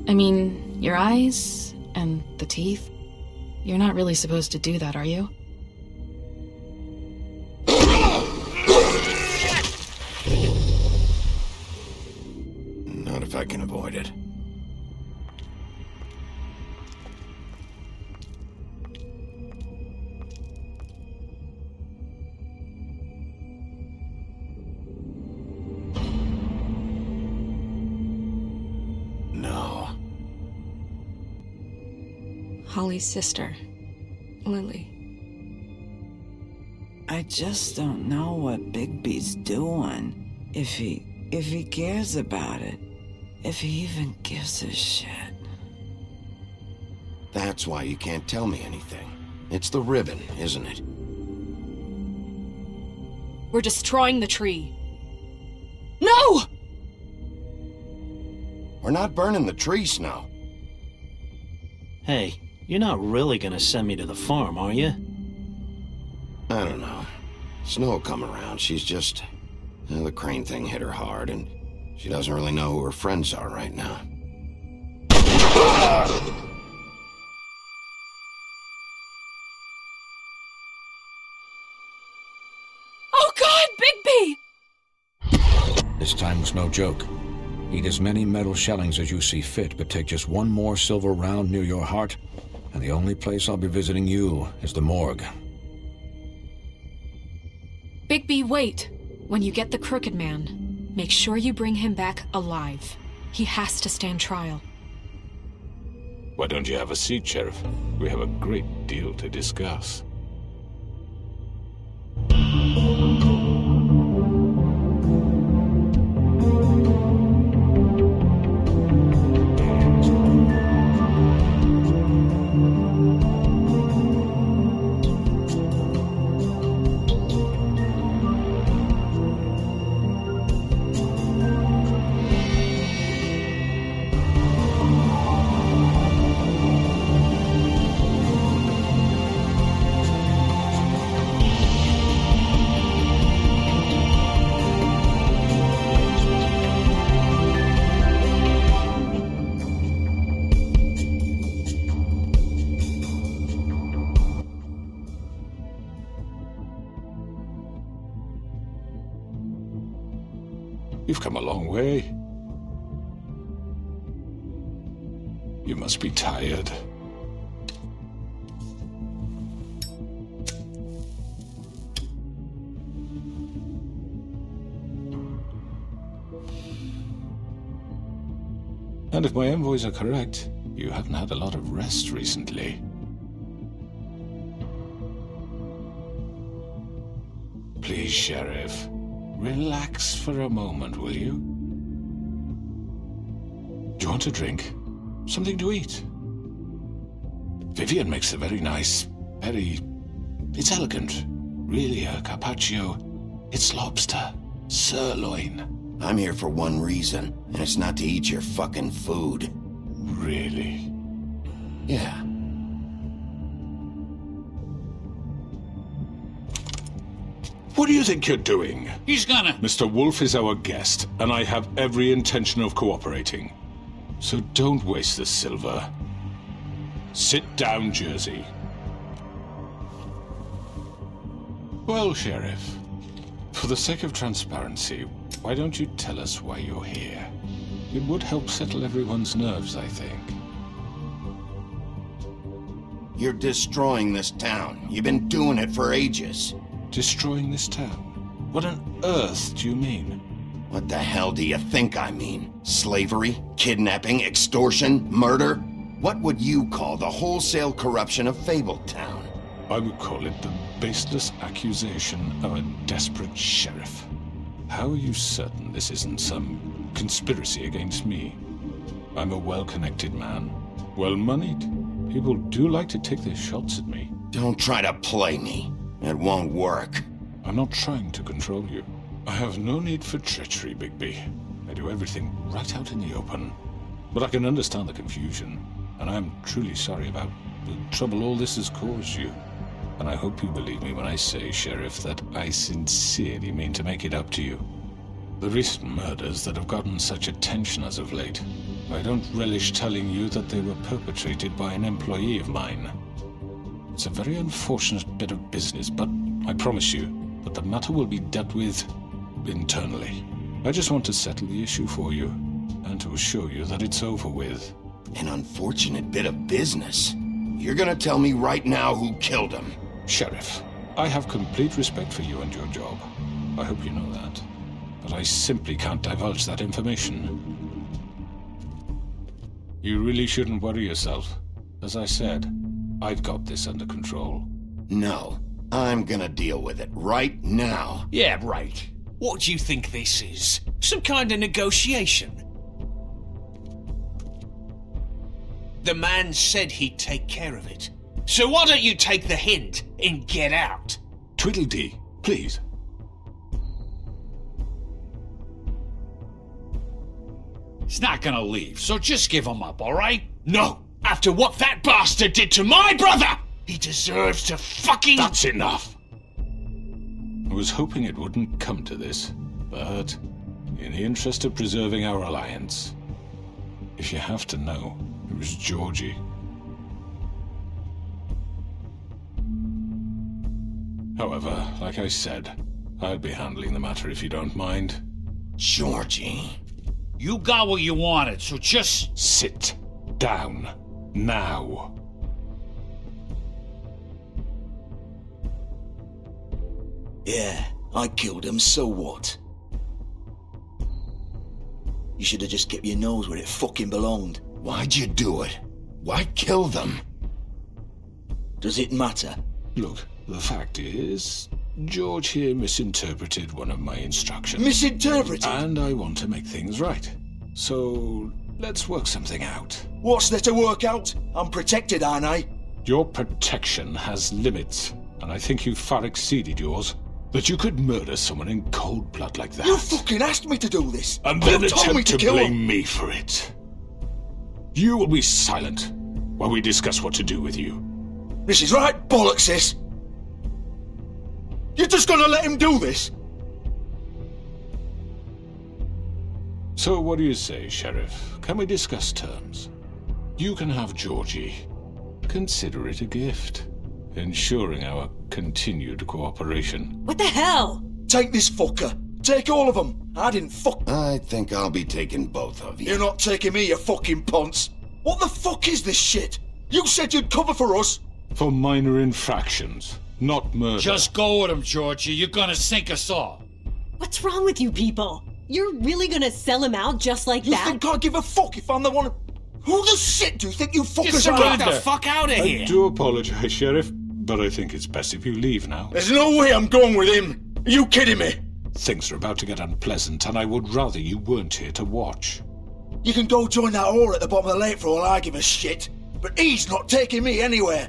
I mean, your eyes and the teeth. You're not really supposed to do that, are you? Not if I can avoid it. No. Holly's sister, Lily. I just don't know what Bigby's doing. If he cares about it. If he even gives a shit. That's why you can't tell me anything. It's the ribbon, isn't it? We're destroying the tree. No! We're not burning the tree, Snow. Hey, you're not really gonna send me to the farm, are you? I don't know. Snow will come around. She's just... the crane thing hit her hard, and she doesn't really know who her friends are right now. Oh God, Bigby! This time was no joke. Eat as many metal shellings as you see fit, but take just one more silver round near your heart, and the only place I'll be visiting you is the morgue. Bigby, wait. When you get the Crooked Man, make sure you bring him back alive. He has to stand trial. Why don't you have a seat, Sheriff? We have a great deal to discuss. You've come a long way. You must be tired. And if my envoys are correct, you haven't had a lot of rest recently. Please, Sheriff. Relax for a moment, will you? Do you want a drink? Something to eat? Vivian makes a very nice, it's elegant. Really a carpaccio. It's lobster. Sirloin. I'm here for one reason, and it's not to eat your fucking food. Really? Yeah. What do you think you're doing? He's gonna... Mr. Wolf is our guest, and I have every intention of cooperating. So don't waste the silver. Sit down, Jersey. Well, Sheriff, for the sake of transparency, why don't you tell us why you're here? It would help settle everyone's nerves, I think. You're destroying this town. You've been doing it for ages. Destroying this town? What on earth do you mean? What the hell do you think I mean? Slavery? Kidnapping? Extortion? Murder? What would you call the wholesale corruption of Fabletown? I would call it the baseless accusation of a desperate sheriff. How are you certain this isn't some conspiracy against me? I'm a well-connected man, well-moneyed. People do like to take their shots at me. Don't try to play me. It won't work. I'm not trying to control you. I have no need for treachery, Bigby. I do everything right out in the open. But I can understand the confusion, and I'm truly sorry about the trouble all this has caused you. And I hope you believe me when I say, Sheriff, that I sincerely mean to make it up to you. The recent murders that have gotten such attention as of late, I don't relish telling you that they were perpetrated by an employee of mine. It's a very unfortunate bit of business, but I promise you that the matter will be dealt with internally. I just want to settle the issue for you, and to assure you that it's over with. An unfortunate bit of business? You're gonna tell me right now who killed him? Sheriff, I have complete respect for you and your job. I hope you know that. But I simply can't divulge that information. You really shouldn't worry yourself. As I said, I've got this under control. No, I'm gonna deal with it right now. Yeah, right. What do you think this is? Some kind of negotiation? The man said he'd take care of it. So why don't you take the hint and get out? Tweedledee, please. He's not gonna leave, so just give him up, alright? No! After what that bastard did to my brother! He deserves to fucking— That's enough! I was hoping it wouldn't come to this, but in the interest of preserving our alliance, if you have to know, it was Georgie. However, like I said, I'll be handling the matter if you don't mind. Georgie. You got what you wanted, so just— Sit down. Now. Yeah, I killed him, so what? You should have just kept your nose where it fucking belonged. Why'd you do it? Why kill them? Does it matter? Look, the fact is, George here misinterpreted one of my instructions. Misinterpreted? And I want to make things right. So, let's work something out. What's there to work out? I'm protected, aren't I? Your protection has limits, and I think you've far exceeded yours. That you could murder someone in cold blood like that. You fucking asked me to do this! And then You told me attempt to kill him. blame me for it. You will be silent while we discuss what to do with you. This is right bollocks, sis! You're just gonna let him do this? So what do you say, Sheriff? Can we discuss terms? You can have Georgie. Consider it a gift, ensuring our continued cooperation. What the hell? Take this fucker. Take all of them. I didn't fuck. I think I'll be taking both of you. You're not taking me, you fucking ponce. What the fuck is this shit? You said you'd cover for us. For minor infractions, not murder. Just go with him, Georgie. You're gonna sink us all. What's wrong with you people? You're really gonna sell him out just like You that? think I give a fuck if I'm the one? Who the shit do you think you fuckers Get are? the fuck out of I here! do apologize, Sheriff, but I think it's best if you leave now. There's no way I'm going with him. Are you kidding me? Things are about to get unpleasant, and I would rather you weren't here to watch. You can go join that whore at the bottom of the lake for all I give a shit, but he's not taking me anywhere.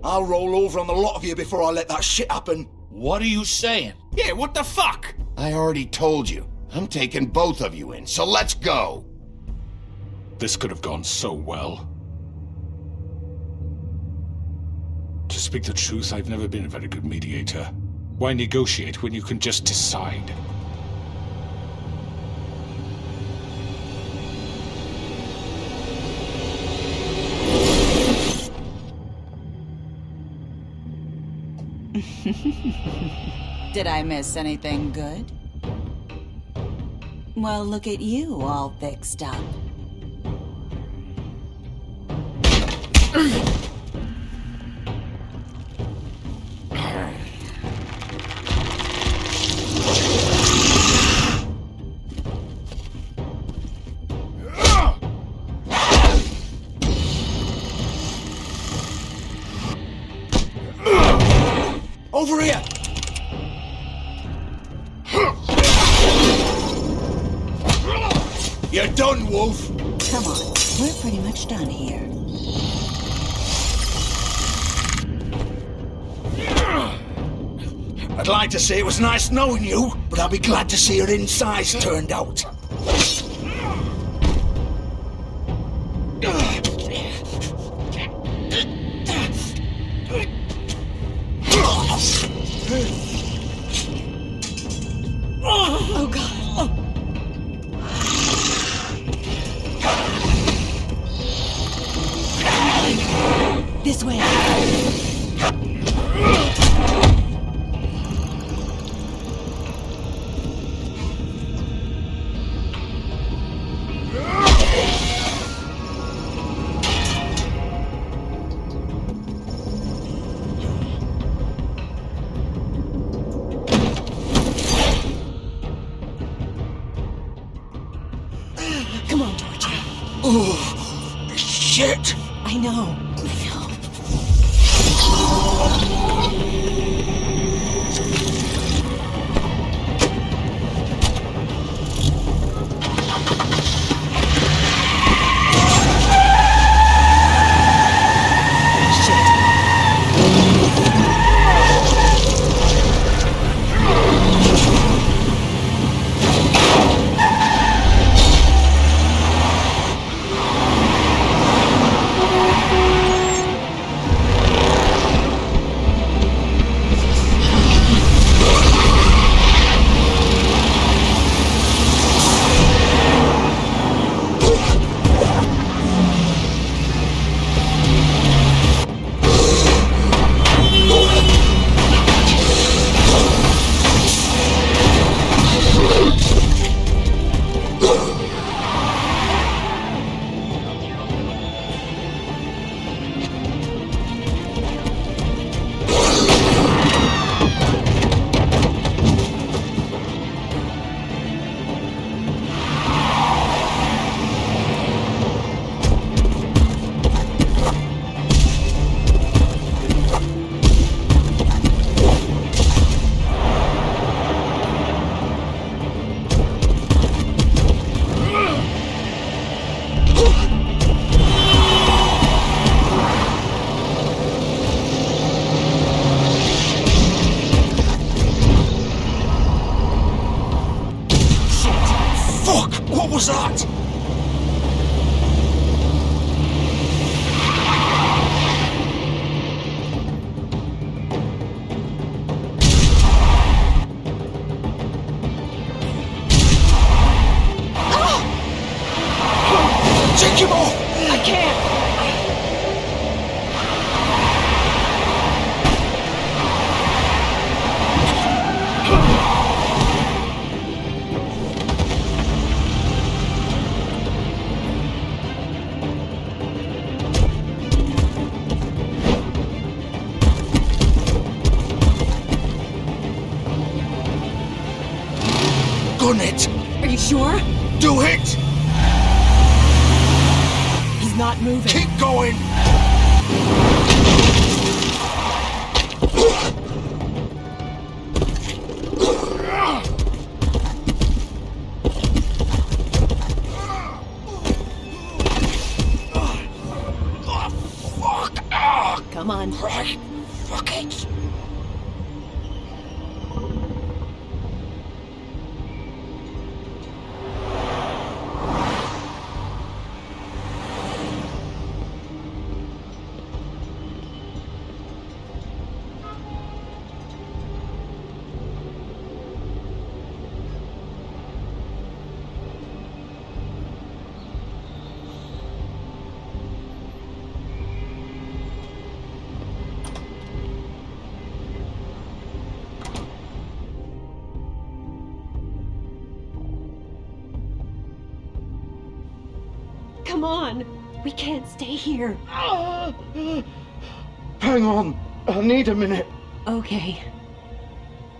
I'll roll over on the lot of you before I let that shit happen. What are you saying? Yeah, what the fuck? I already told you. I'm taking both of you in, so let's go. This could have gone so well. To speak the truth, I've never been a very good mediator. Why negotiate when you can just decide? Did I miss anything good? Well, look at you, all fixed up. Over here! You're done, Wolf! Come on, we're pretty much done here. I'd like to say it was nice knowing you, but I'll be glad to see your insides turned out. Oh god. Oh, shit! I know. What was that? Take him off! I can't! Gun it! Are you sure? Do it! He's not moving. Keep going! Come on. Right. Fuck it. Come on. We can't stay here. Hang on. I need a minute. Okay.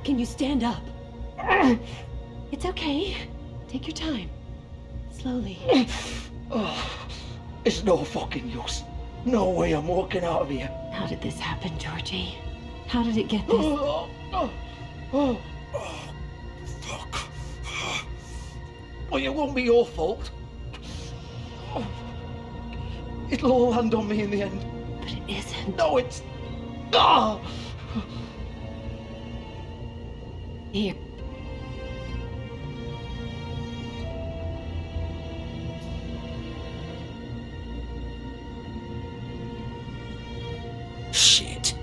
Can you stand up? It's okay. Take your time. Slowly. It's no fucking use. No way I'm walking out of here. How did this happen, Georgie? How did it get this? Fuck. Well, it won't be your fault. It'll all land on me in the end. But it isn't. No, it's... Ah! Here. Shit.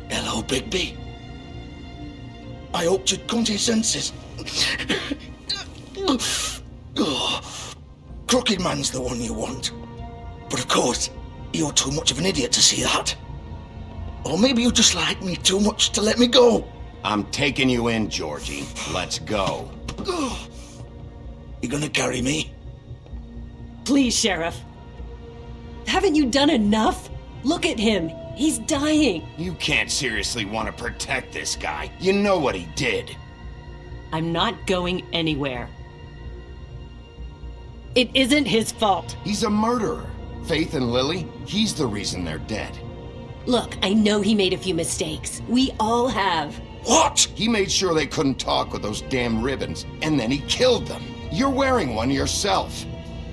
Hello, Bigby. I hoped you'd come to your senses. Crooked Man's the one you want. But of course, you're too much of an idiot to see that. Or maybe you just like me too much to let me go. I'm taking you in, Georgie. Let's go. You gonna carry me? Please, Sheriff. Haven't you done enough? Look at him. He's dying. You can't seriously want to protect this guy. You know what he did. I'm not going anywhere. It isn't his fault. He's a murderer. Faith and Lily, he's the reason they're dead. Look, I know he made a few mistakes. We all have. What? He made sure they couldn't talk with those damn ribbons, and then he killed them. You're wearing one yourself.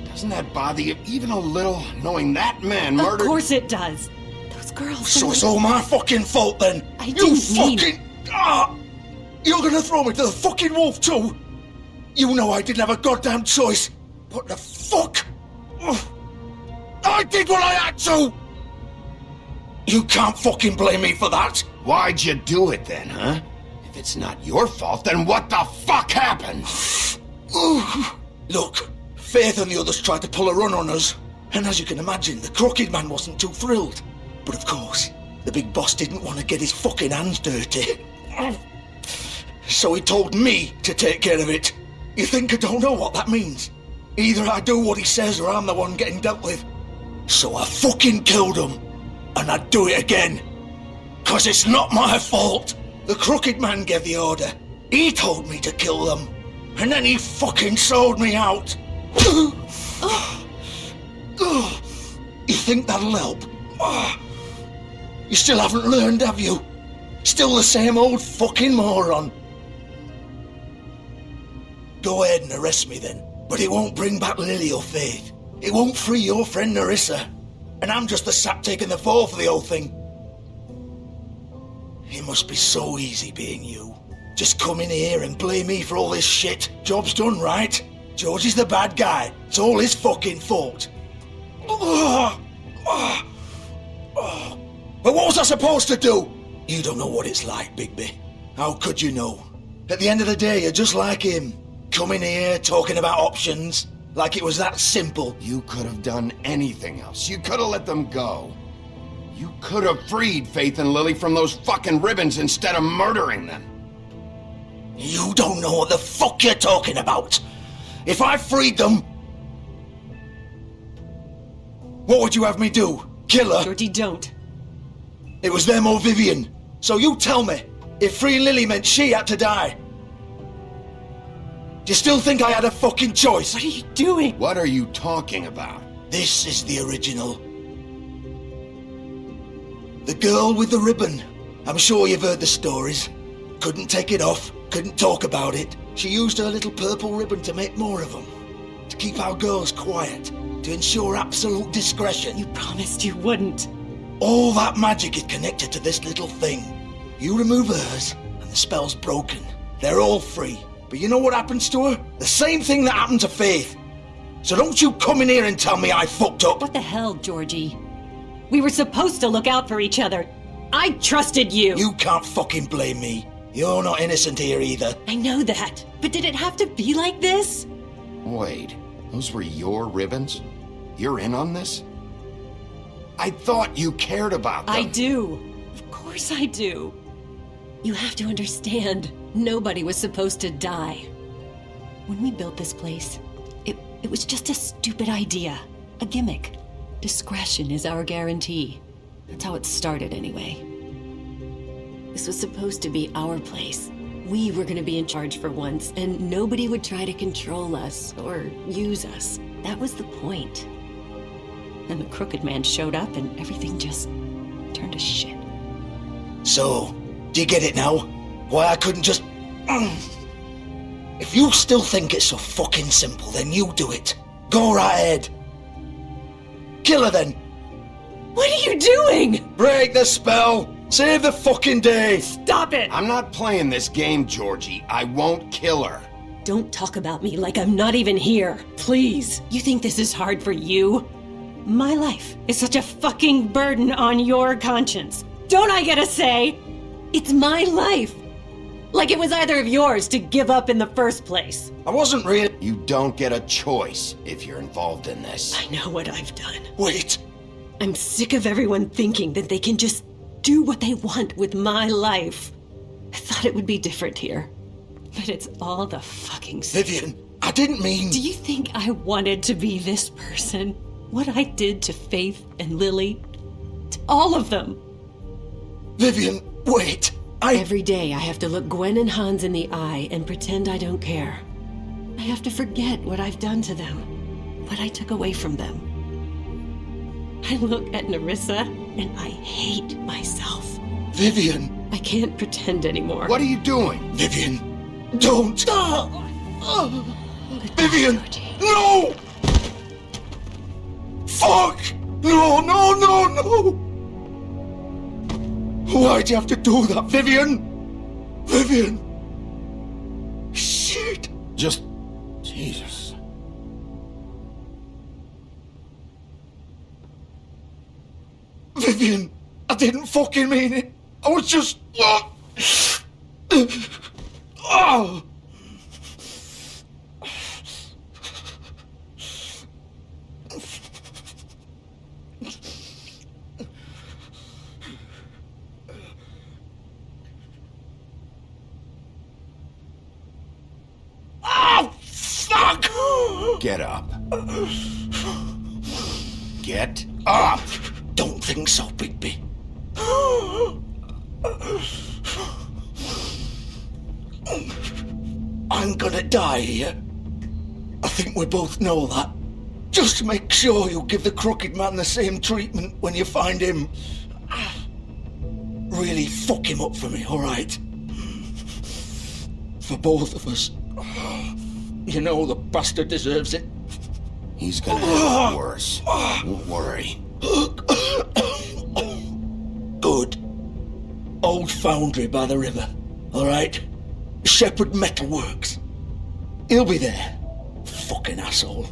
Doesn't that bother you even a little, knowing that man murdered... Of course it does. Those girls... So it's all my fucking fault then? I didn't mean... You're gonna throw me to the fucking wolf too? You know I didn't have a goddamn choice. What the fuck? I did what I had to! You can't fucking blame me for that. Why'd you do it then, huh? If it's not your fault, then what the fuck happened? Look, Faith and the others tried to pull a run on us. And as you can imagine, the Crooked Man wasn't too thrilled. But of course, the big boss didn't want to get his fucking hands dirty. So he told me to take care of it. You think I don't know what that means? Either I do what he says or I'm the one getting dealt with. So I fucking killed him. And I'd do it again. 'Cause it's not my fault. The Crooked Man gave the order. He told me to kill them. And then he fucking sold me out. You think that'll help? You still haven't learned, have you? Still the same old fucking moron. Go ahead and arrest me then. But it won't bring back Lily or Faith. It won't free your friend Nerissa. And I'm just the sap taking the fall for the whole thing. It must be so easy being you. Just come in here and blame me for all this shit. Job's done, right? George is the bad guy. It's all his fucking fault. But what was I supposed to do? You don't know what it's like, Bigby. How could you know? At the end of the day, you're just like him. Coming here, talking about options. Like it was that simple. You could have done anything else. You could have let them go. You could have freed Faith and Lily from those fucking ribbons instead of murdering them. You don't know what the fuck you're talking about. If I freed them... What would you have me do? Kill her? Georgie, don't. It was them or Vivian. So you tell me, if freeing Lily meant she had to die, do you still think I had a fucking choice? What are you doing? What are you talking about? This is the original. The girl with the ribbon. I'm sure you've heard the stories. Couldn't take it off, couldn't talk about it. She used her little purple ribbon to make more of them. To keep our girls quiet. To ensure absolute discretion. You promised you wouldn't. All that magic is connected to this little thing. You remove hers, and the spell's broken. They're all free. But you know what happens to her? The same thing that happened to Faith. So don't you come in here and tell me I fucked up. What the hell, Georgie? We were supposed to look out for each other. I trusted you. You can't fucking blame me. You're not innocent here either. I know that. But did it have to be like this? Wait, those were your ribbons? You're in on this? I thought you cared about them. I do. Of course I do. You have to understand, nobody was supposed to die. When we built this place, it was just a stupid idea. A gimmick. Discretion is our guarantee. That's how it started anyway. This was supposed to be our place. We were gonna be in charge for once, and nobody would try to control us or use us. That was the point. Then the Crooked Man showed up and everything just turned to shit. So, do you get it now? Why I couldn't just... If you still think it's so fucking simple, then you do it. Go right ahead. Kill her then. What are you doing? Break the spell. Save the fucking day. Stop it. I'm not playing this game, Georgie. I won't kill her. Don't talk about me like I'm not even here. Please. You think this is hard for you? My life is such a fucking burden on your conscience. Don't I get a say? It's my life. Like it was either of yours to give up in the first place. I wasn't really... You don't get a choice if you're involved in this. I know what I've done. Wait. I'm sick of everyone thinking that they can just do what they want with my life. I thought it would be different here. But it's all the fucking same. Vivian, I didn't mean... Do you think I wanted to be this person? What I did to Faith and Lily? To all of them? Vivian, wait. Every day I have to look Gwen and Hans in the eye and pretend I don't care. I have to forget what I've done to them. what I took away from them. I look at Nerissa and I hate myself. Vivian! I can't pretend anymore. What are you doing? Vivian! Don't! Vivian! No! Fuck! No, no, no, no! Why'd you have to do that, Vivian? Vivian! Shit! Just... Jesus. Vivian! I didn't fucking mean it! I was just... Oh! Oh, fuck! Get up. Get up! Don't think so, Bigby. I'm gonna die here. I think we both know that. Just make sure you give the crooked man the same treatment when you find him. Really fuck him up for me, alright? For both of us. You know the bastard deserves it. He's gonna have it worse. Don't worry. Good. Old foundry by the river, alright? Shepherd Metalworks. He'll be there. Fucking asshole.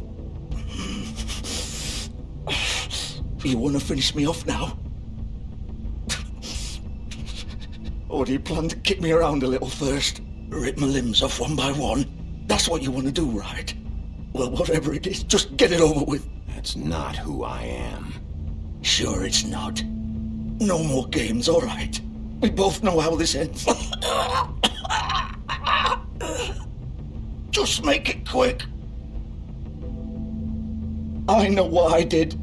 You wanna finish me off now? Or do you plan to kick me around a little first? Rip my limbs off one by one? That's what you wanna do, right? Well, whatever it is, just get it over with. That's not who I am. Sure it's not. No more games, alright? We both know how this ends. Just make it quick. I know what I did.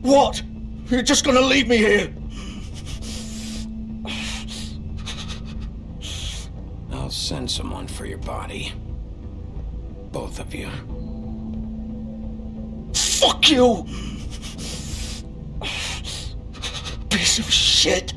What? You're just gonna leave me here? I'll send someone for your body. Both of you. Fuck you! Piece of shit.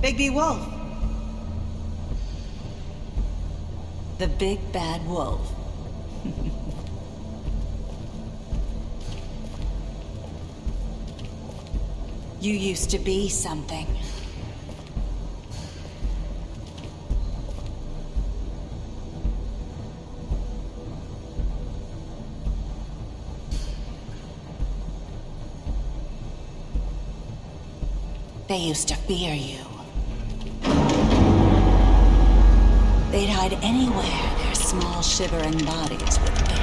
Bigby Wolf. The big bad wolf. You used to be something. They used to fear you. They'd hide anywhere their small shivering bodies would fit.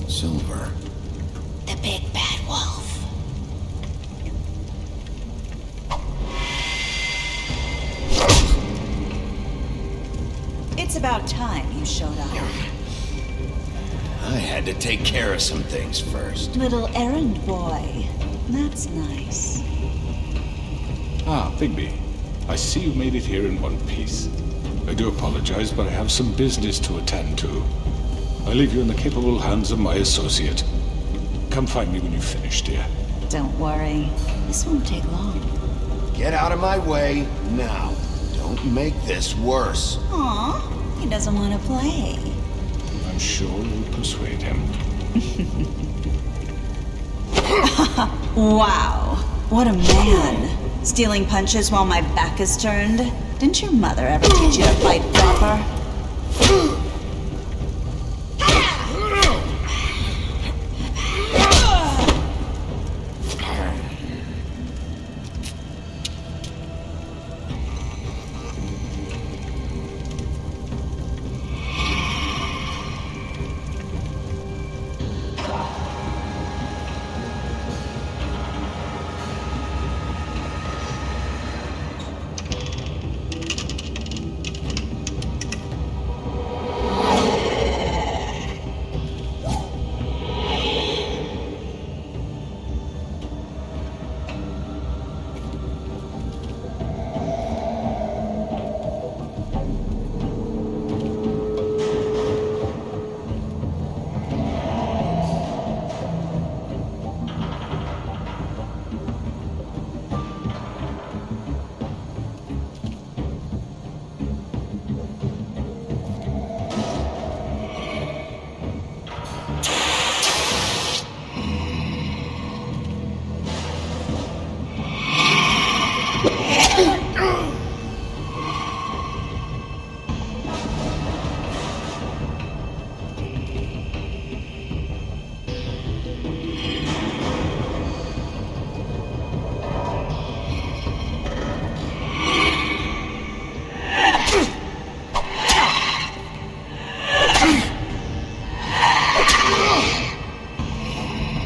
Silver. The big bad wolf. It's about time you showed up. I had to take care of some things first. Little errand boy. That's nice. Ah, Bigby. I see you made it here in one piece. I do apologize, but I have some business to attend to. I leave you in the capable hands of my associate. Come find me when you've finished, dear. Don't worry. This won't take long. Get out of my way now. Don't make this worse. Aw, he doesn't want to play. I'm sure you'll persuade him. Wow, what a man. Stealing punches while my back is turned? Didn't your mother ever teach you to fight proper?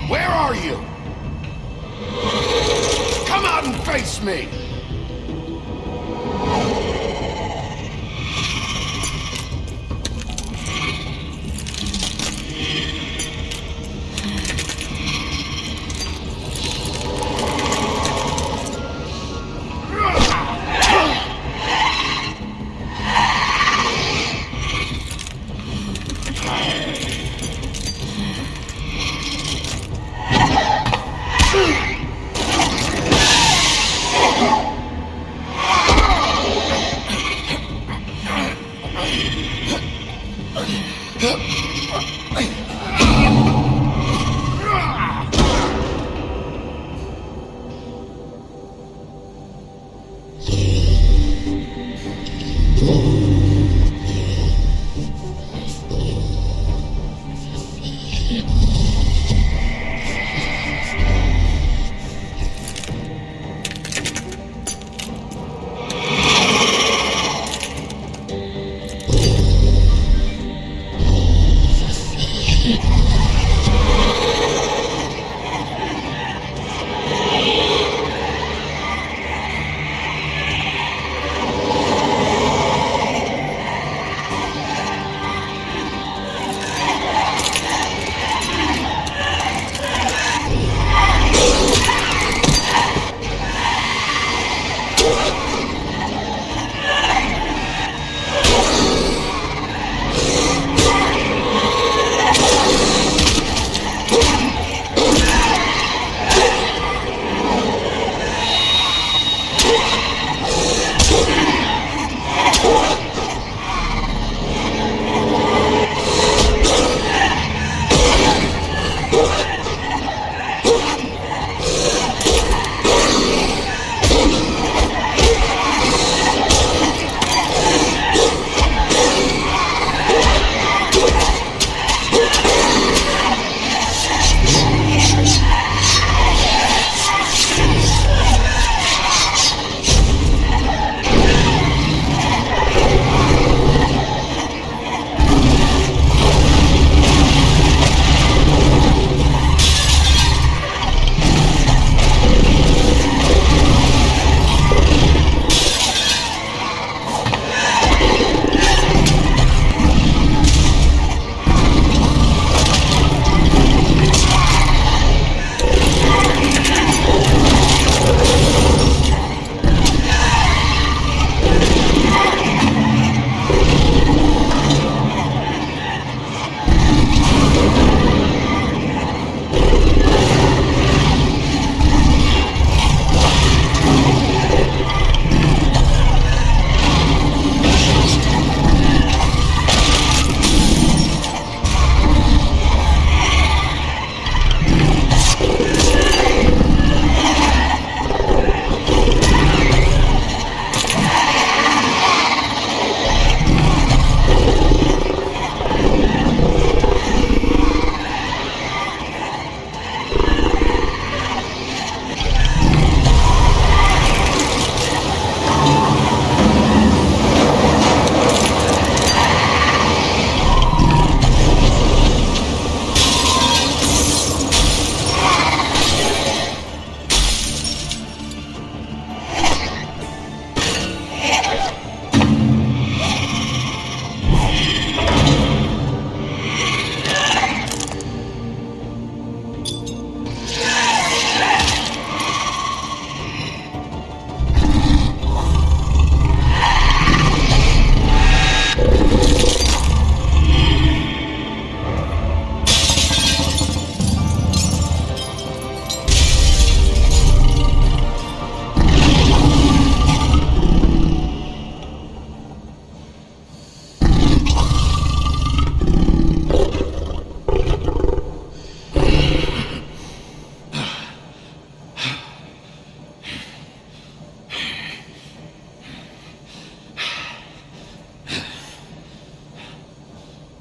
Where are you? Come out and face me!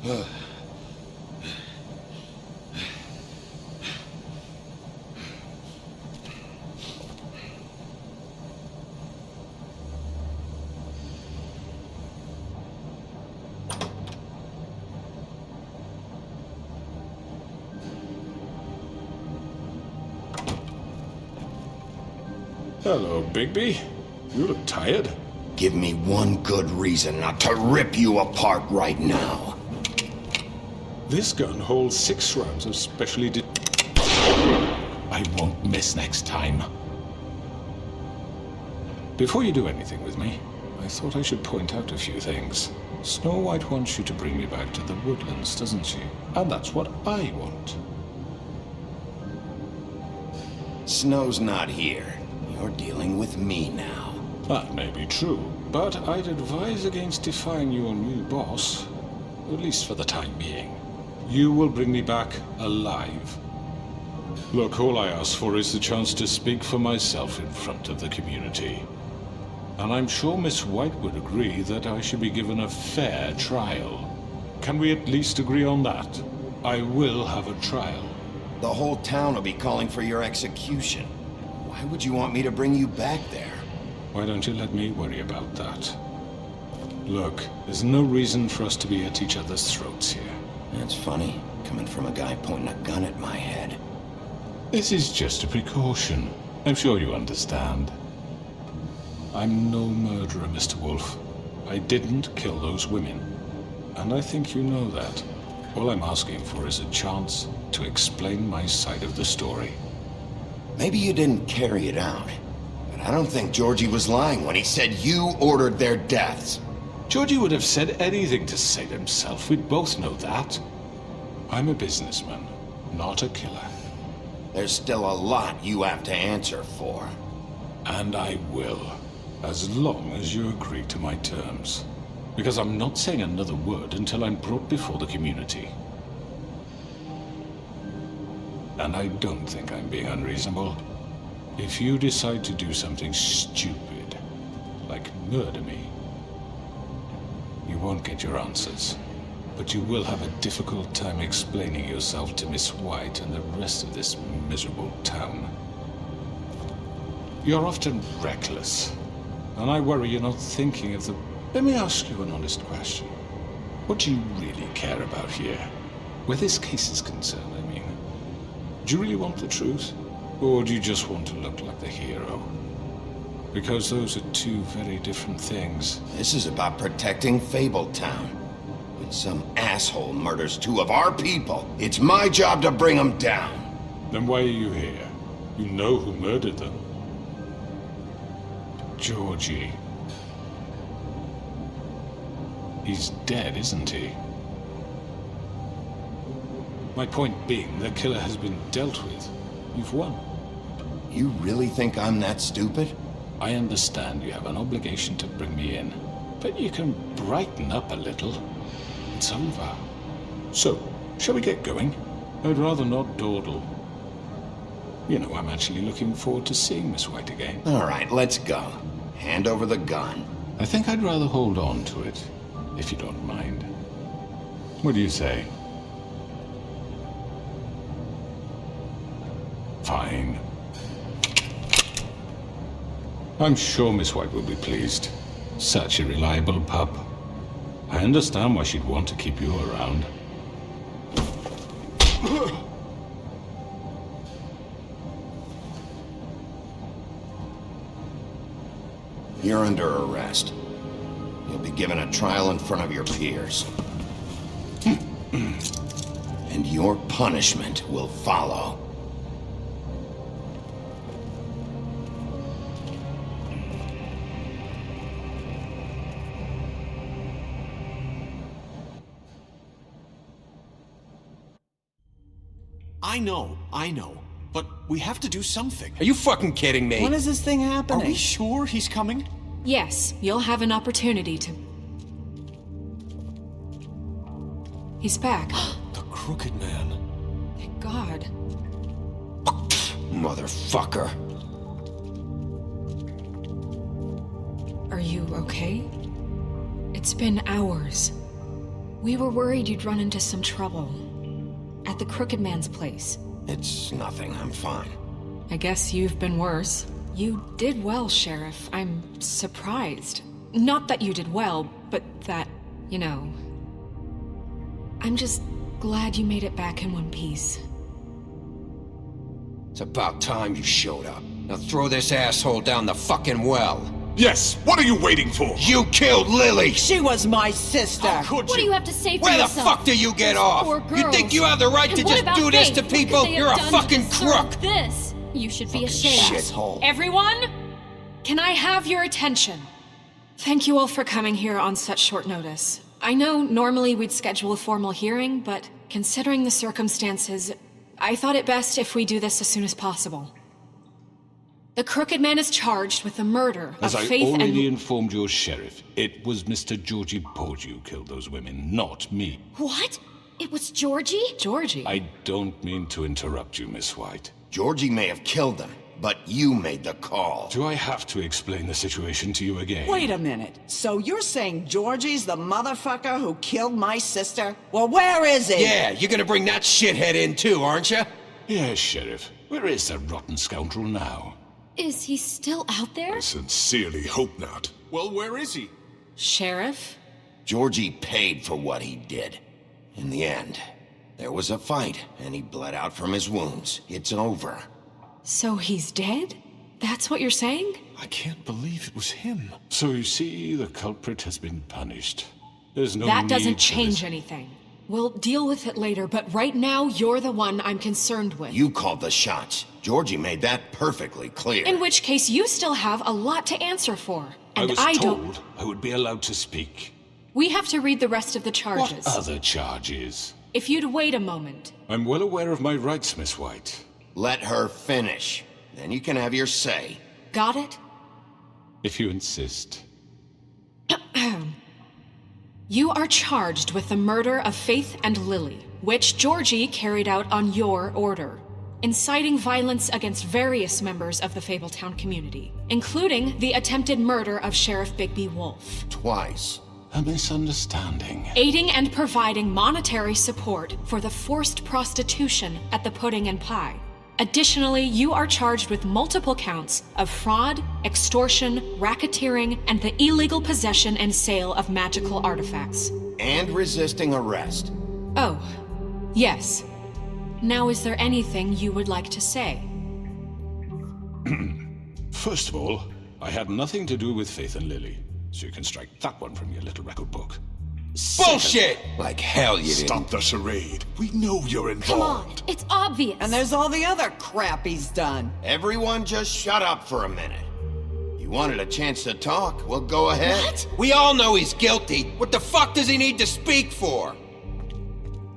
Hello, Bigby. You look tired. Give me one good reason not to rip you apart right now. This gun holds 6 rounds of specially I won't miss next time. Before you do anything with me, I thought I should point out a few things. Snow White wants you to bring me back to the woodlands, doesn't she? And that's what I want. Snow's not here. You're dealing with me now. That may be true, but I'd advise against defying your new boss, at least for the time being. You will bring me back alive. Look, all I ask for is the chance to speak for myself in front of the community. And I'm sure Miss White would agree that I should be given a fair trial. Can we at least agree on that? I will have a trial. The whole town will be calling for your execution. Why would you want me to bring you back there? Why don't you let me worry about that? Look, there's no reason for us to be at each other's throats here. That's funny, coming from a guy pointing a gun at my head. This is just a precaution. I'm sure you understand. I'm no murderer, Mr. Wolf. I didn't kill those women. And I think you know that. All I'm asking for is a chance to explain my side of the story. Maybe you didn't carry it out, but I don't think Georgie was lying when he said you ordered their deaths. Georgie would have said anything to save himself. We'd both know that. I'm a businessman, not a killer. There's still a lot you have to answer for. And I will, as long as you agree to my terms. Because I'm not saying another word until I'm brought before the community. And I don't think I'm being unreasonable. If you decide to do something stupid, like murder me, you won't get your answers. But you will have a difficult time explaining yourself to Miss White and the rest of this miserable town. You're often reckless, and I worry you're not thinking of the... Let me ask you an honest question. What do you really care about here? Where this case is concerned, I mean. Do you really want the truth? Or do you just want to look like the hero? Because those are 2 very different things. This is about protecting Fabletown. When some asshole murders 2 of our people, it's my job to bring them down. Then why are you here? You know who murdered them. Georgie. He's dead, isn't he? My point being, the killer has been dealt with. You've won. You really think I'm that stupid? I understand you have an obligation to bring me in, but you can brighten up a little. It's over. So, shall we get going? I'd rather not dawdle. You know, I'm actually looking forward to seeing Miss White again. All right, let's go. Hand over the gun. I think I'd rather hold on to it, if you don't mind. What do you say? Fine. I'm sure Miss White will be pleased. Such a reliable pup. I understand why she'd want to keep you around. You're under arrest. You'll be given a trial in front of your peers. And your punishment will follow. I know. But we have to do something. Are you fucking kidding me? When is this thing happening? Are we sure he's coming? Yes, you'll have an opportunity to... He's back. The Crooked Man. Thank God. Motherfucker. Are you okay? It's been hours. We were worried you'd run into some trouble. At the Crooked Man's place. It's nothing, I'm fine. I guess you've been worse. You did well, Sheriff. I'm surprised. Not that you did well, but that, you know... I'm just glad you made it back in one piece. It's about time you showed up. Now throw this asshole down the fucking well. Yes, what are you waiting for? You killed Lily! She was my sister. How could What do you have to say for Where yourself? the fuck do you get Those off? poor You girls. think you have the right And to what just about do this Faith? to What could people? they have You're a done to fucking deserve crook! This. You should be ashamed. Shithole. Everyone, can I have your attention? Thank you all for coming here on such short notice. I know normally we'd schedule a formal hearing, but considering the circumstances, I thought it best if we do this as soon as possible. The Crooked Man is charged with the murder As of I Faith already and... informed your sheriff, it was Mr. Georgie Porgy who killed those women, not me. What? It was Georgie? Georgie? I don't mean to interrupt you, Miss White. Georgie may have killed them, but you made the call. Do I have to explain the situation to you again? Wait a minute. So you're saying Georgie's the motherfucker who killed my sister? Well, where is he? Yeah, you're gonna bring that shithead in too, aren't you? Yes, Sheriff. Where is that rotten scoundrel now? Is he still out there? I sincerely hope not. Well, where is he? Sheriff? Georgie paid for what he did. In the end, there was a fight, and he bled out from his wounds. It's over. So he's dead? That's what you're saying? I can't believe it was him. So you see, the culprit has been punished. There's no That need doesn't for change this. anything. We'll deal with it later, but right now, you're the one I'm concerned with. You called the shots. Georgie made that perfectly clear. In which case, you still have a lot to answer for. And I was don't. told I would be allowed to speak. We have to read the rest of the charges. What other charges? If you'd wait a moment. I'm well aware of my rights, Miss White. Let her finish. Then you can have your say. Got it? If you insist. You are charged with the murder of Faith and Lily, which Georgie carried out on your order, inciting violence against various members of the Fabletown community, including the attempted murder of Sheriff Bigby Wolf. Twice. A misunderstanding. Aiding and providing monetary support for the forced prostitution at the Pudding and Pie. Additionally, you are charged with multiple counts of fraud, extortion, racketeering, and the illegal possession and sale of magical artifacts. And resisting arrest. Oh, yes. Now, is there anything you would like to say? First of all, I had nothing to do with Faith and Lily, so you can strike that one from your little record book. Bullshit! Like hell you didn't. Stop the charade. We know you're Come on, involved. it's obvious. And there's all the other crap he's done. Everyone just shut up for a minute. You wanted a chance to talk? Well, go ahead. What? We all know he's guilty. What the fuck does he need to speak for?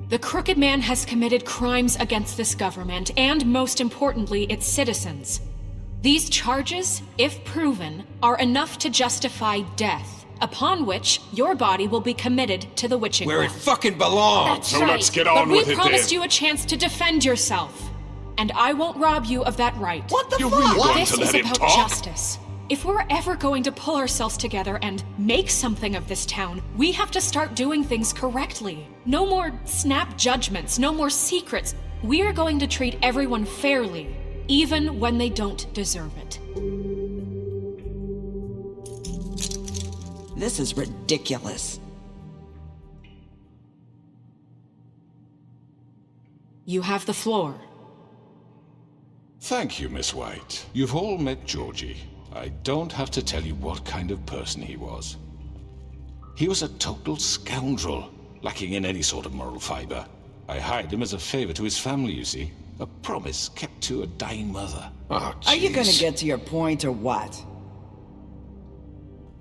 The Crooked Man has committed crimes against this government and, most importantly, its citizens. These charges, if proven, are enough to justify death, upon which your body will be committed to the witching Where it well. fucking belongs. That's So right. let's get But on we with it promised then. you a chance to defend yourself, and I won't rob you of that right. What the You're fuck? really going This to is let him about talk? justice. If we're ever going to pull ourselves together and make something of this town, we have to start doing things correctly. No more snap judgments, no more secrets. We are going to treat everyone fairly, even when they don't deserve it. This is ridiculous. You have the floor. Thank you, Miss White. You've all met Georgie. I don't have to tell you what kind of person he was. He was a total scoundrel, lacking in any sort of moral fiber. I hired him as a favor to his family, you see. A promise kept to a dying mother. Oh, Are you gonna jeez. get to your point or what?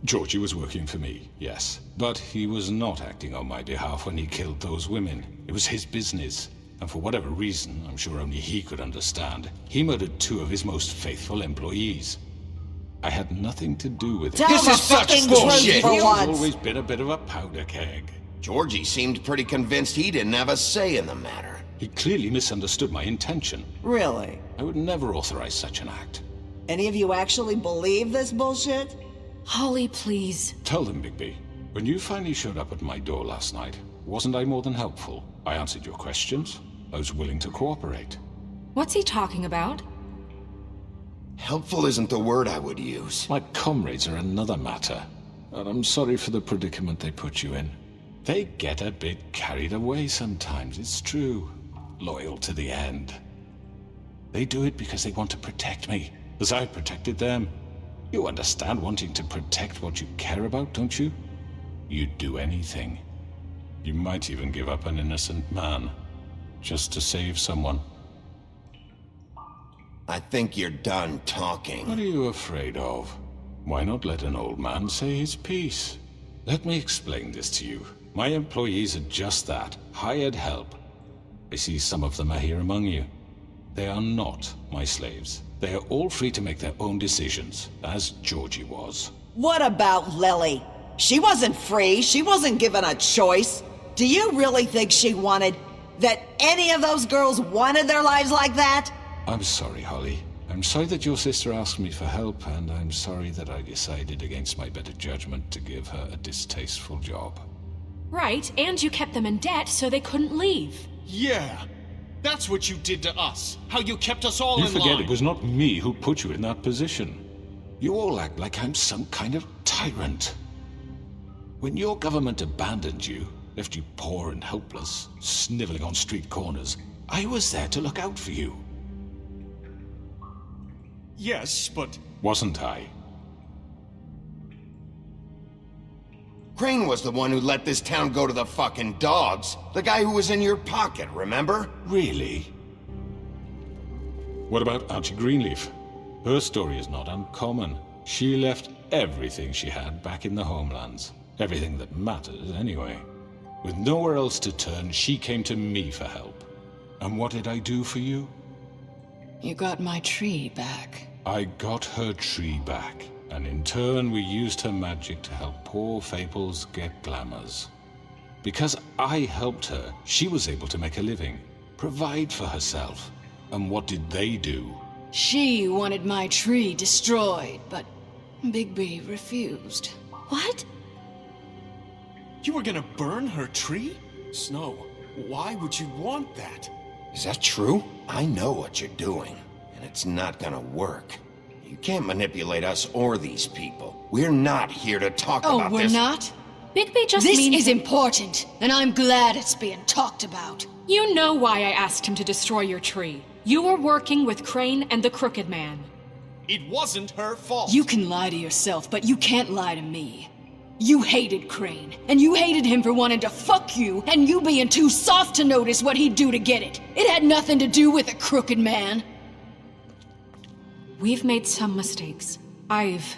Georgie was working for me, yes. But he was not acting on my behalf when he killed those women. It was his business. And for whatever reason, I'm sure only he could understand, he murdered 2 of his most faithful employees. I had nothing to do with it. Tell This the is such fucking bullshit. truth for He's once. always been a bit of a powder keg. Georgie seemed pretty convinced he didn't have a say in the matter. He clearly misunderstood my intention. Really? I would never authorize such an act. Any of you actually believe this bullshit? Holly, please. Tell them, Bigby. When you finally showed up at my door last night, wasn't I more than helpful? I answered your questions. I was willing to cooperate. What's he talking about? Helpful isn't the word I would use. My comrades are another matter, and I'm sorry for the predicament they put you in. They get a bit carried away sometimes, it's true. Loyal to the end. They do it because they want to protect me, as I protected them. You understand wanting to protect what you care about, don't you? You'd do anything. You might even give up an innocent man, just to save someone. I think you're done talking. What are you afraid of? Why not let an old man say his piece? Let me explain this to you. My employees are just that, hired help. I see some of them are here among you. They are not my slaves. They are all free to make their own decisions, as Georgie was. What about Lily? She wasn't free. She wasn't given a choice. Do you really think she wanted... that any of those girls wanted their lives like that? I'm sorry, Holly. I'm sorry that your sister asked me for help, and I'm sorry that I decided against my better judgment to give her a distasteful job. Right, and you kept them in debt so they couldn't leave. Yeah, that's what you did to us. How you kept us all in line. You forget it was not me who put you in that position. You all act like I'm some kind of tyrant. When your government abandoned you, left you poor and helpless, sniveling on street corners, I was there to look out for you. Yes, but... Wasn't I? Crane was the one who let this town go to the fucking dogs. The guy who was in your pocket, remember? Really? What about Auntie Greenleaf? Her story is not uncommon. She left everything she had back in the homelands. Everything that matters, anyway. With nowhere else to turn, she came to me for help. And what did I do for you? You got my tree back. I got her tree back, and in turn we used her magic to help poor Fables get glamours. Because I helped her, she was able to make a living, provide for herself. And what did they do? She wanted my tree destroyed, but Bigby refused. What? You were gonna burn her tree? Snow, why would you want that? Is that true? I know what you're doing, and it's not gonna work. You can't manipulate us or these people. We're not here to talk about this. Oh, we're not? Bigby just This means... is important, and I'm glad it's being talked about. You know why I asked him to destroy your tree. You were working with Crane and the Crooked Man. It wasn't her fault. You can lie to yourself, but you can't lie to me. You hated Crane, and you hated him for wanting to fuck you, and you being too soft to notice what he'd do to get it. It had nothing to do with a Crooked Man. We've made some mistakes. I've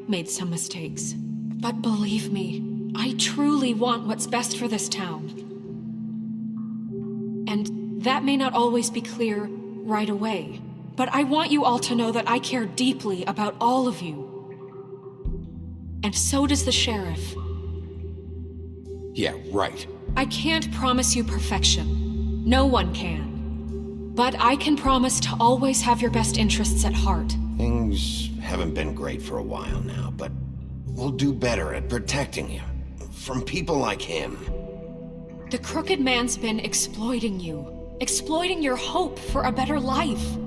made some mistakes. But believe me, I truly want what's best for this town. And that may not always be clear right away, but I want you all to know that I care deeply about all of you. And so does the sheriff. Yeah, right. I can't promise you perfection. No one can. But I can promise to always have your best interests at heart. Things haven't been great for a while now, but we'll do better at protecting you. From people like him. The Crooked Man's been exploiting you. Exploiting your hope for a better life.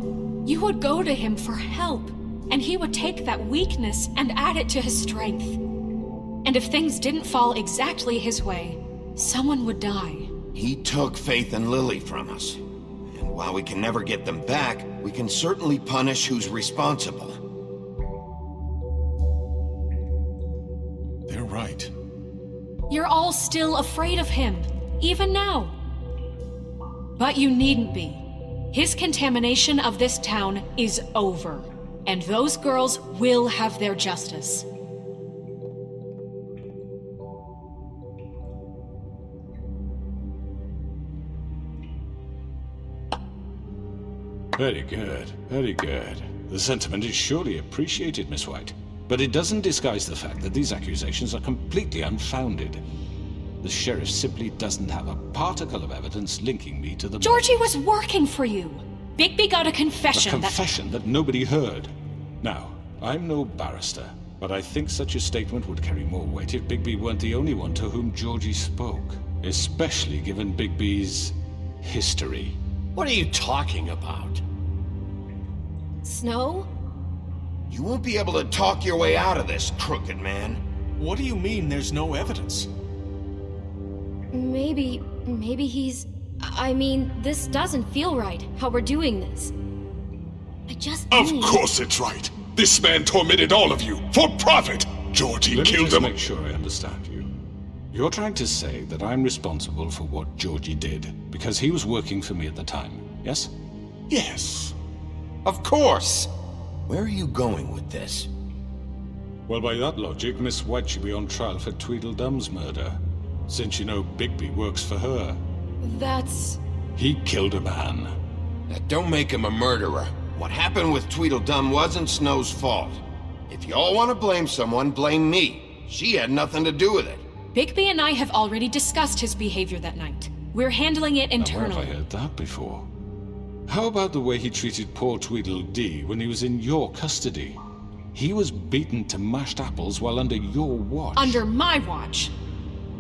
You would go to him for help, and he would take that weakness and add it to his strength. And if things didn't fall exactly his way, someone would die. He took Faith and Lily from us. And while we can never get them back, we can certainly punish who's responsible. They're right. You're all still afraid of him, even now. But you needn't be. His contamination of this town is over, and those girls will have their justice. Very good, very good. The sentiment is surely appreciated, Miss White. But it doesn't disguise the fact that these accusations are completely unfounded. The sheriff simply doesn't have a particle of evidence linking me to the... Georgie was working for you. Bigby got a confession that nobody heard. Now, I'm no barrister, But I think such a statement would carry more weight if Bigby weren't the only one to whom Georgie spoke. Especially given Bigby's history. What are you talking about? Snow? You won't be able to talk your way out of this, crooked man. What do you mean there's no evidence? Maybe he's... I mean, this doesn't feel right, how we're doing this. I just Of need... course it's right. This man tormented all of you, for profit. Georgie Let me killed just him. make sure I understand you. You're trying to say that I'm responsible for what Georgie did, because he was working for me at the time, yes? Yes. Of course! Where are you going with this? Well, by that logic, Miss White should be on trial for Tweedledum's murder, since you know Bigby works for her. That's... He killed a man. That don't make him a murderer. What happened with Tweedledum wasn't Snow's fault. If you all want to blame someone, blame me. She had nothing to do with it. Bigby and I have already discussed his behavior that night. We're handling it Now, where internally. have I heard that before? How about the way he treated poor Tweedledee when he was in your custody? He was beaten to mashed apples while under your watch. Under my watch.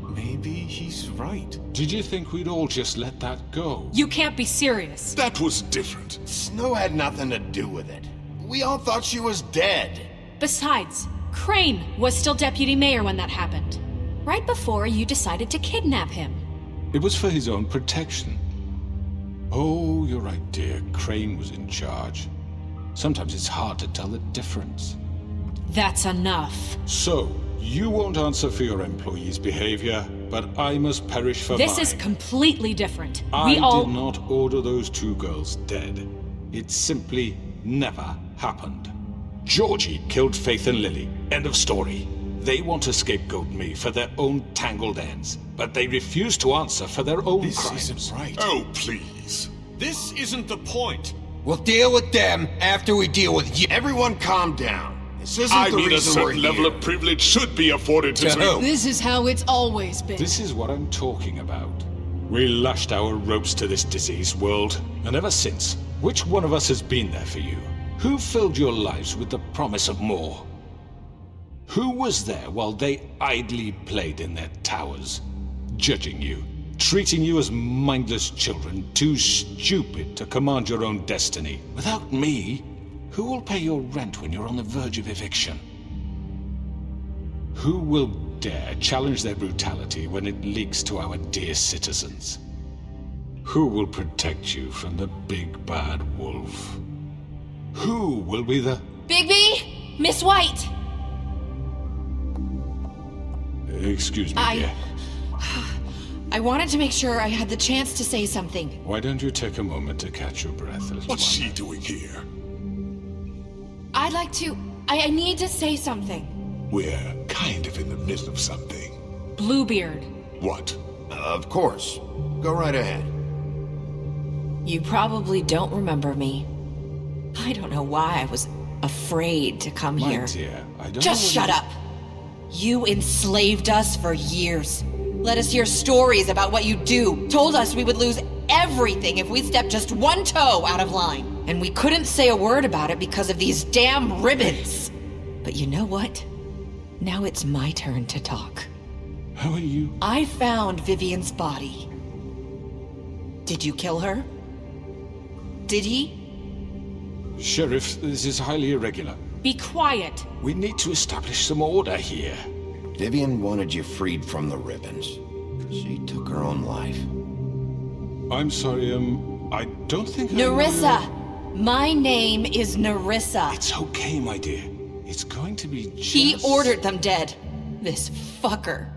Maybe he's right. Did you think we'd all just let that go? You can't be serious. That was different. Snow had nothing to do with it. We all thought she was dead. Besides, Crane was still deputy mayor when that happened. Right before you decided to kidnap him. It was for his own protection. Oh, you're right, dear. Crane was in charge. Sometimes it's hard to tell the difference. That's enough. So, you won't answer for your employees' behavior, but I must perish for This mine. is completely different. I We all... did not order those two girls dead. It simply never happened. Georgie killed Faith and Lily. End of story. They want to scapegoat me for their own tangled ends, but they refuse to answer for their own crimes. This isn't right. Oh, please. This isn't the point. We'll deal with them after we deal with you. Everyone calm down. This isn't I the mean, a reason we're certain level here. of privilege should be afforded to who? This is how it's always been. This is what I'm talking about. We lashed our ropes to this diseased world, and ever since, which one of us has been there for you? Who filled your lives with the promise of more? Who was there while they idly played in their towers, judging you, treating you as mindless children, too stupid to command your own destiny? Without me, who will pay your rent when you're on the verge of eviction? Who will dare challenge their brutality when it leaks to our dear citizens? Who will protect you from the big bad wolf? Who will be the... Bigby! Miss White! Excuse me, dear. I wanted to make sure I had the chance to say something. Why don't you take a moment to catch your breath, little What's one? she doing here? I'd like to... I need to say something. We're kind of in the middle of something. Bluebeard. What? Of course. Go right ahead. You probably don't remember me. I don't know why I was afraid to come My here. dear, I don't Just know shut up. You enslaved us for years. Let us hear stories about what you do. Told us we would lose everything if we stepped just one toe out of line. And we couldn't say a word about it because of these damn ribbons. But you know what? Now it's my turn to talk. How are you? I found Vivian's body. Did you kill her? Did he? Sheriff, this is highly irregular. Be quiet. We need to establish some order here. Vivian wanted you freed from the ribbons. She took her own life. I'm sorry, I don't think Nerissa! My name is Nerissa. It's okay, my dear. It's going to be just... He ordered them dead. This fucker.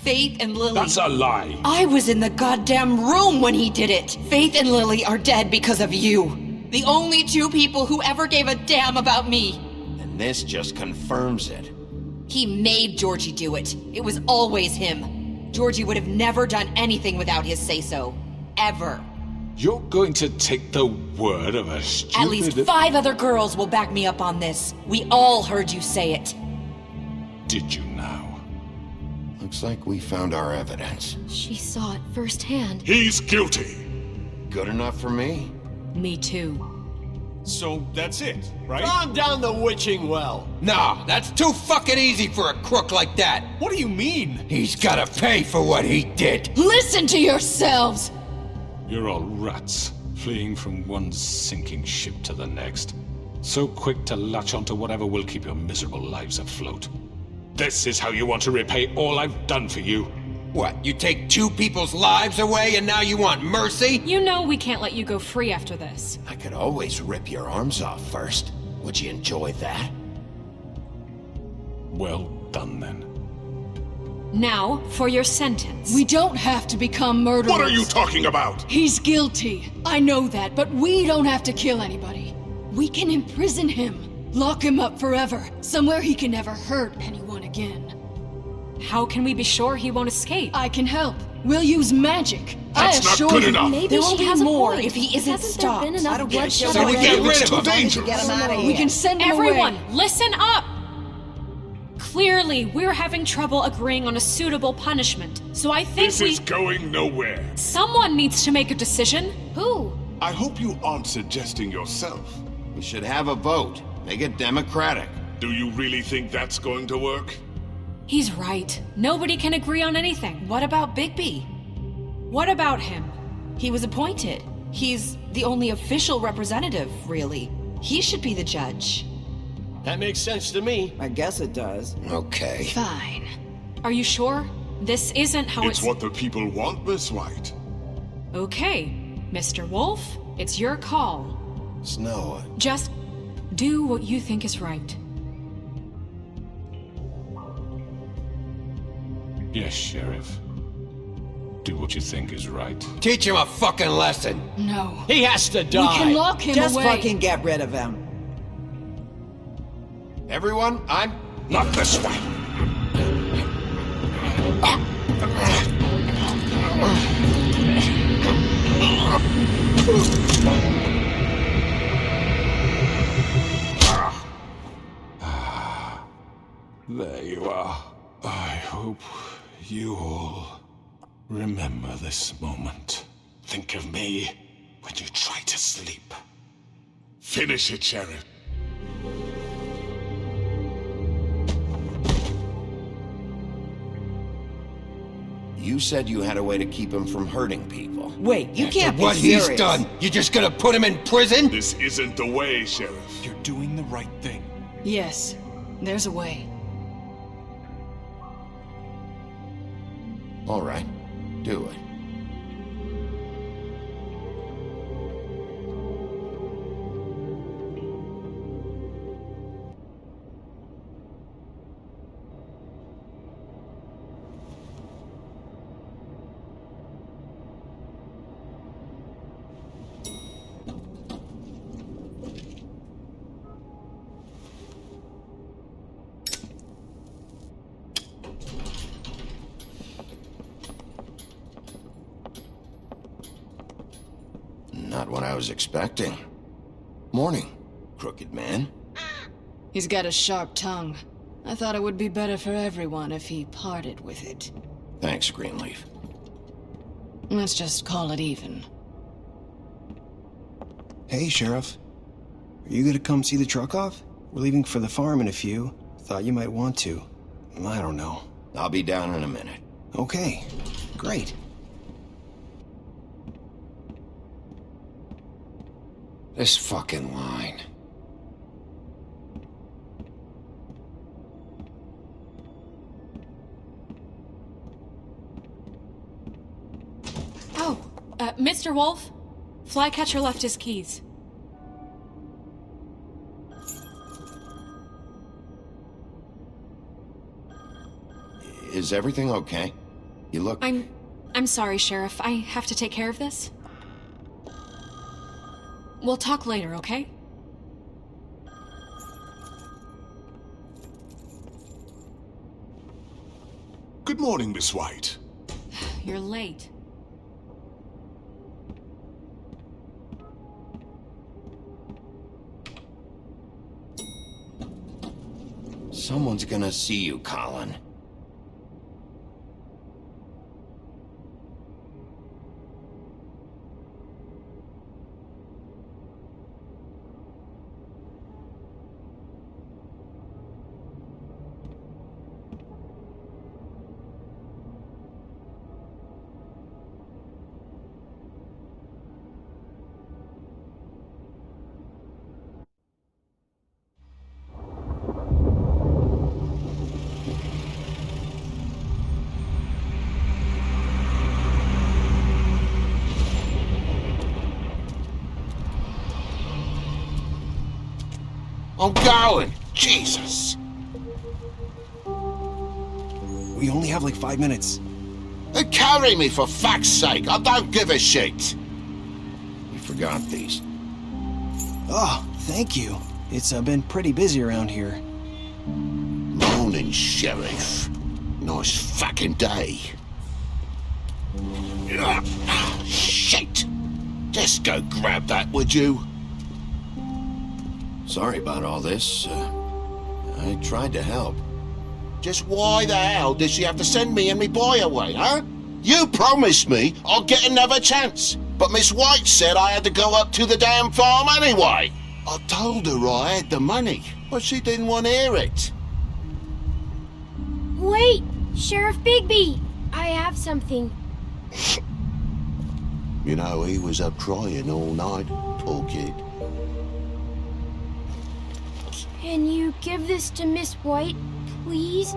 Faith and Lily. That's a lie. I was in the goddamn room when he did it. Faith and Lily are dead because of you. The only two people who ever gave a damn about me. And this just confirms it. He made Georgie do it. It was always him. Georgie would have never done anything without his say-so. Ever. You're going to take the word of a stupid... At least 5 other girls will back me up on this. We all heard you say it. Did you now? Looks like we found our evidence. She saw it firsthand. He's guilty. Good enough for me? Me too. So that's it, right? Calm down the witching well. No, that's too fucking easy for a crook like that. What do you mean? He's gotta pay for what he did. Listen to yourselves! You're all rats, fleeing from one sinking ship to the next. So quick to latch onto whatever will keep your miserable lives afloat. This is how you want to repay all I've done for you? What, you take two people's lives away and now you want mercy? You know we can't let you go free after this. I could always rip your arms off first. Would you enjoy that? Well done, then. Now, for your sentence. We don't have to become murderers. What are you talking about? He's guilty. I know that, but we don't have to kill anybody. We can imprison him. Lock him up forever. Somewhere he can never hurt anyone again. How can we be sure he won't escape? I can help. We'll use magic. That's I not assure good you. enough. Maybe There will she be has a more point. if he isn't Hasn't stopped. there been enough I don't get it. bloodshed So we get already? rid of It's too him. dangerous. Get him out of here. We can send him Everyone, away. listen up! Clearly, we're having trouble agreeing on a suitable punishment, so I think This is going nowhere. Someone needs to make a decision. Who? I hope you aren't suggesting yourself. We should have a vote. Make it democratic. Do you really think that's going to work? He's right. Nobody can agree on anything. What about Bigby? What about him? He was appointed. He's the only official representative, really. He should be the judge. That makes sense to me. I guess it does. Okay. Fine. Are you sure? This isn't how It's what the people want, Miss White. Okay, Mr. Wolf, it's your call. Snow. Just do what you think is right. Yes, Sheriff. Do what you think is right. Teach him a fucking lesson. No. He has to die. We can lock him Just away. fucking get rid of him. Everyone, I'm... Not this way. There you are. I hope you all remember this moment. Think of me when you try to sleep. Finish it, Sheriff. You said you had a way to keep him from hurting people. Wait, you can't be What serious. he's done, you just gonna put him in prison? This isn't the way, Sheriff. You're doing the right thing. Yes, there's a way. All right, do it. Not what I was expecting. Morning, crooked man. He's got a sharp tongue. I thought it would be better for everyone if he parted with it. Thanks, Greenleaf. Let's just call it even. Hey, Sheriff. Are you gonna come see the truck off? We're leaving for the farm in a few. Thought you might want to. I don't know. I'll be down in a minute. Okay, great. This fucking line. Oh, Mr. Wolf, Flycatcher left his keys. Is everything okay? You look... I'm sorry, Sheriff. I have to take care of this. We'll talk later, okay? Good morning, Miss White. You're late. Someone's gonna see you, Colin. I'm going. Jesus. We only have like 5 minutes. Carry me for fuck's sake. I don't give a shit. You forgot these. Oh, thank you. It's been pretty busy around here. Morning, Sheriff. Nice fucking day. Shit. Just go grab that, would you? Sorry about all this. I tried to help. Just why the hell did she have to send me and me boy away, huh? You promised me I'll get another chance, but Miss White said I had to go up to the damn farm anyway. I told her I had the money, but she didn't want to hear it. Wait! Sheriff Bigby! I have something. You know, he was up crying all night, poor kid. Can you give this to Miss White, please?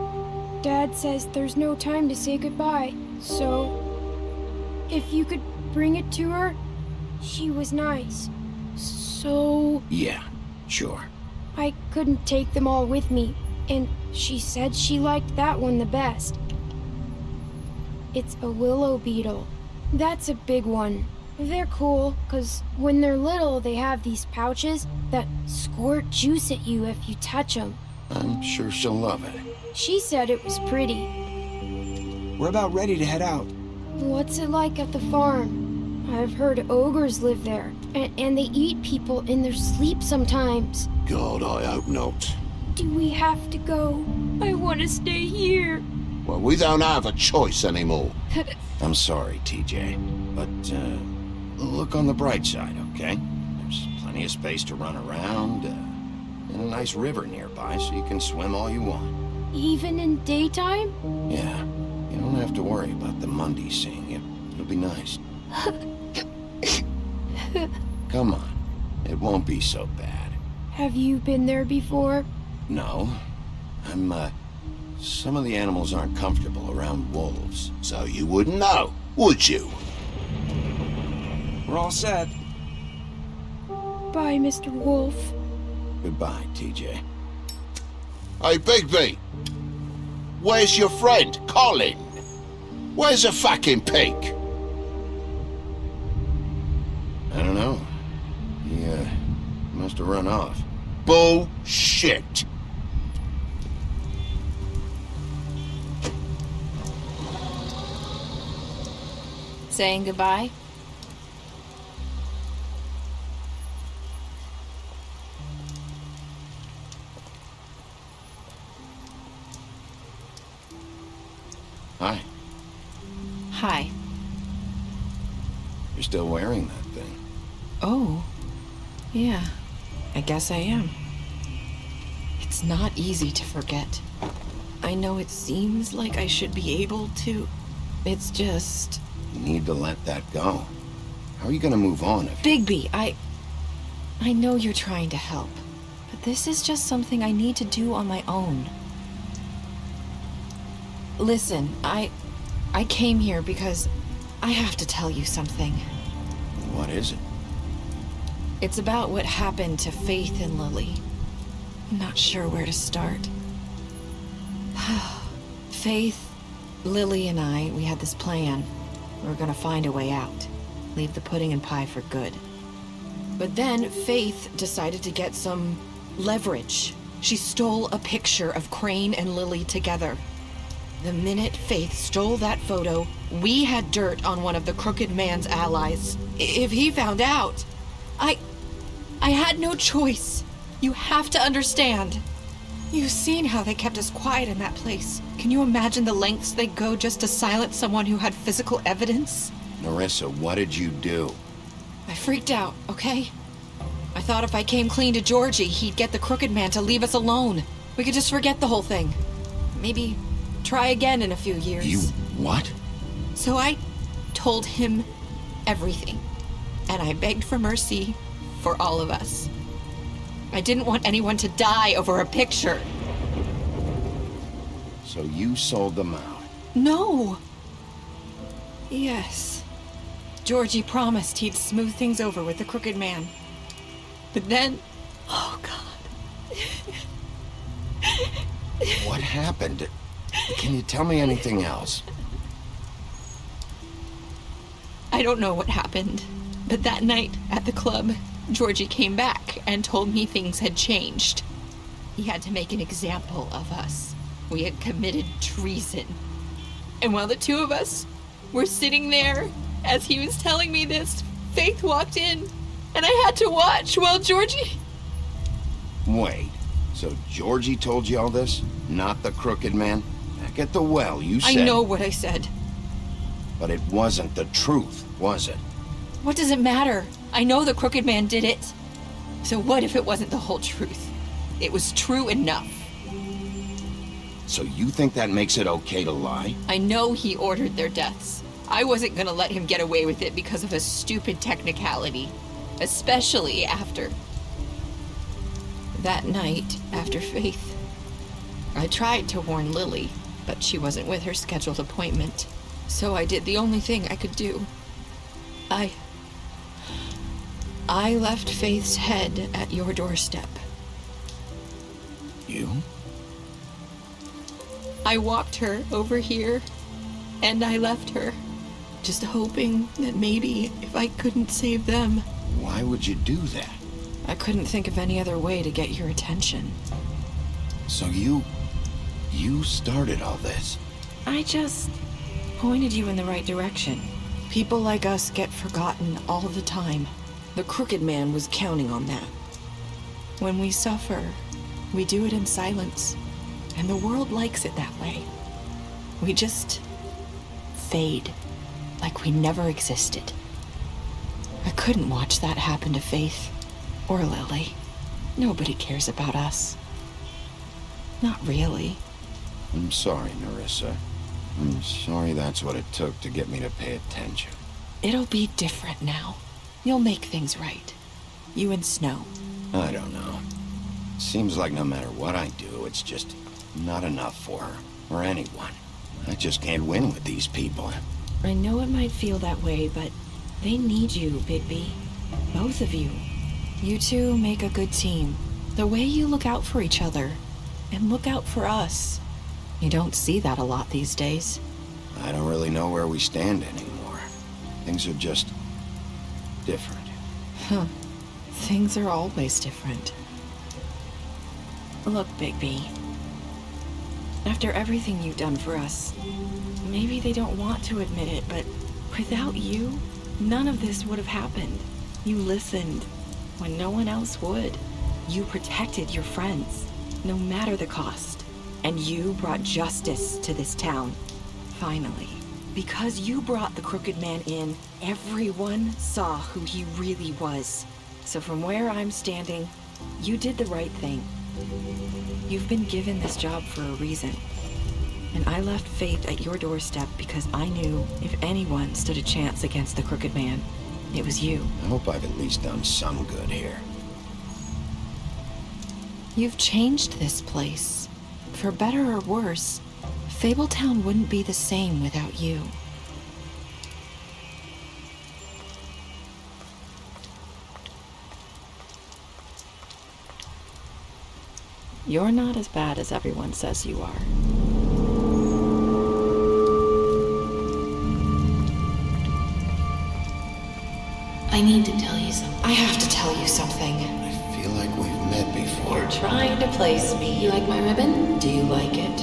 Dad says there's no time to say goodbye, so if you could bring it to her, she was nice. So Yeah, sure. I couldn't take them all with me, and she said she liked that one the best. It's a willow beetle. That's a big one. They're cool, 'cause when they're little, they have these pouches that squirt juice at you if you touch them. I'm sure she'll love it. She said it was pretty. We're about ready to head out. What's it like at the farm? I've heard ogres live there, and they eat people in their sleep sometimes. God, I hope not. Do we have to go? I want to stay here. Well, we don't have a choice anymore. I'm sorry, TJ, but look on the bright side, okay? There's plenty of space to run around, and a nice river nearby, so you can swim all you want. Even in daytime? Yeah, you don't have to worry about the Mundy seeing you. It'll be nice. Come on, it won't be so bad. Have you been there before? No, some of the animals aren't comfortable around wolves. So you wouldn't know, would you? We're all set. Bye, Mr. Wolf. Goodbye, TJ. Hey, Bigby! Where's your friend, Colin? Where's the fucking pig? I don't know. He, must have run off. Bullshit! Saying goodbye? Hi. Hi. You're still wearing that thing. Oh. Yeah. I guess I am. It's not easy to forget. I know it seems like I should be able to. It's just... You need to let that go. How are you gonna move on if... Bigby, I know you're trying to help, but this is just something I need to do on my own. Listen, I came here because I have to tell you something. What is it? It's about what happened to Faith and Lily. I'm not sure where to start. Faith, Lily, and I, we had this plan. We were gonna find a way out. Leave the pudding and pie for good. But then Faith decided to get some leverage. She stole a picture of Crane and Lily together. The minute Faith stole that photo, we had dirt on one of the Crooked Man's allies. If he found out, I had no choice. You have to understand. You've seen how they kept us quiet in that place. Can you imagine the lengths they go just to silence someone who had physical evidence? Narissa, what did you do? I freaked out, okay? I thought if I came clean to Georgie, he'd get the Crooked Man to leave us alone. We could just forget the whole thing. Maybe try again in a few years. You what? So I told him everything. And I begged for mercy for all of us. I didn't want anyone to die over a picture. So you sold them out? No. Yes. Georgie promised he'd smooth things over with the Crooked Man. But then... Oh, God. What happened? Can you tell me anything else? I don't know what happened, but that night at the club, Georgie came back and told me things had changed. He had to make an example of us. We had committed treason. And while the two of us were sitting there, as he was telling me this, Faith walked in, and I had to watch while Georgie... Wait, so Georgie told you all this? Not the crooked man? Back at the well, you said... I know what I said. But it wasn't the truth, was it? What does it matter? I know the crooked man did it. So what if it wasn't the whole truth? It was true enough. So you think that makes it okay to lie? I know he ordered their deaths. I wasn't gonna let him get away with it because of a stupid technicality. Especially after... that night, after Faith. I tried to warn Lily, but she wasn't with her scheduled appointment. So I did the only thing I could do. I left Faith's head at your doorstep. You? I walked her over here, and I left her, just hoping that maybe if I couldn't save them... Why would you do that? I couldn't think of any other way to get your attention. So you started all this? I just pointed you in the right direction. People like us get forgotten all the time. The crooked man was counting on that. When we suffer, we do it in silence. And the world likes it that way. We just fade, like we never existed. I couldn't watch that happen to Faith, or Lily. Nobody cares about us. Not really. I'm sorry, Nerissa. I'm sorry that's what it took to get me to pay attention. It'll be different now. You'll make things right. You and Snow. I don't know. Seems like no matter what I do, it's just not enough for her, or anyone. I just can't win with these people. I know it might feel that way, but they need you, Bigby. Both of you. You two make a good team. The way you look out for each other, and look out for us. You don't see that a lot these days. I don't really know where we stand anymore. Things are just... different. Huh. Things are always different. Look, Bigby. After everything you've done for us, maybe they don't want to admit it, but without you, none of this would have happened. You listened when no one else would. You protected your friends, no matter the cost. And you brought justice to this town. Finally. Because you brought the crooked man in, everyone saw who he really was. So from where I'm standing, you did the right thing. You've been given this job for a reason. And I left Faith at your doorstep because I knew if anyone stood a chance against the crooked man, it was you. I hope I've at least done some good here. You've changed this place. For better or worse, Fabletown wouldn't be the same without you. You're not as bad as everyone says you are. I need to tell you something. I have to tell you something. I feel like we've met before. You're trying to place me. You like my ribbon? Do you like it?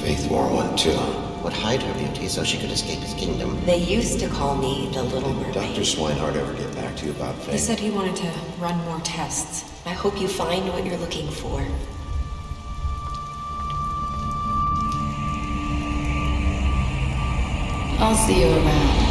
Faith wore one too. Would hide her beauty so she could escape his kingdom. They used to call me the Little Mermaid. Dr. Swinehart ever get back to you about Faith? He said he wanted to run more tests. I hope you find what you're looking for. I'll see you around.